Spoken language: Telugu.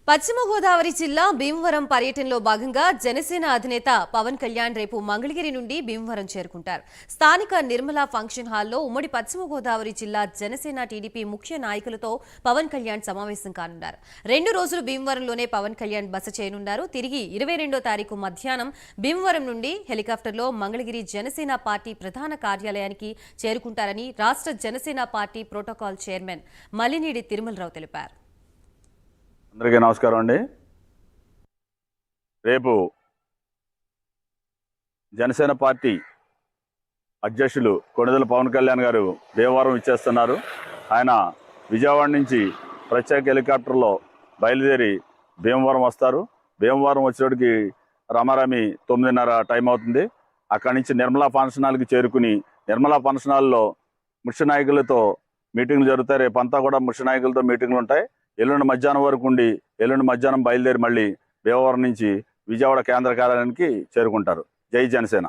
పశ్చిమ గోదావరి జిల్లా భీమవరం పర్యటనలో భాగంగా జనసేన అధినేత పవన్ కళ్యాణ్ రేపు మంగళగిరి నుండి భీమవరం చేరుకుంటారు. స్థానిక నిర్మలా ఫంక్షన్ హాల్లో ఉమ్మడి పశ్చిమ గోదావరి జిల్లా జనసేన టీడీపీ ముఖ్య నాయకులతో పవన్ కళ్యాణ్ సమావేశం కానున్నారు. 2 రోజులు భీమవరంలోనే పవన్ కళ్యాణ్ బస చేయనున్నారు. తిరిగి 22వ తారీఖు మధ్యాహ్నం భీమవరం నుండి హెలికాప్టర్లో మంగళగిరి జనసేన పార్టీ ప్రధాన కార్యాలయానికి చేరుకుంటారని రాష్ట్ర Janasena party protocol chairman Mallinedi Tirumala Rao తెలిపారు. అందరికీ నమస్కారం అండి. రేపు జనసేన పార్టీ అధ్యక్షులు కొణిదెల పవన్ కళ్యాణ్ గారు భీమవరం ఇచ్చేస్తున్నారు. ఆయన విజయవాడ నుంచి ప్రత్యేక హెలికాప్టర్లో బయలుదేరి భీమవరం వస్తారు. భీమవరం వచ్చేటికి రమారామి 9:30 టైం అవుతుంది. అక్కడి నుంచి నిర్మలా ఫంక్షన్ హాల్కి చేరుకుని నిర్మలా ఫంక్షన్ హాల్లో ముఖ్య నాయకులతో మీటింగ్లు జరుగుతాయి. రేపంతా కూడా ముఖ్య నాయకులతో మీటింగ్లు ఉంటాయి. ఎల్లుండి మధ్యాహ్నం వరకు ఉండి ఎల్లుండి మధ్యాహ్నం బయలుదేరి మళ్ళీ భీమవరం నుంచి విజయవాడ కేంద్ర కార్యాలయానికి చేరుకుంటారు. జై జనసేన.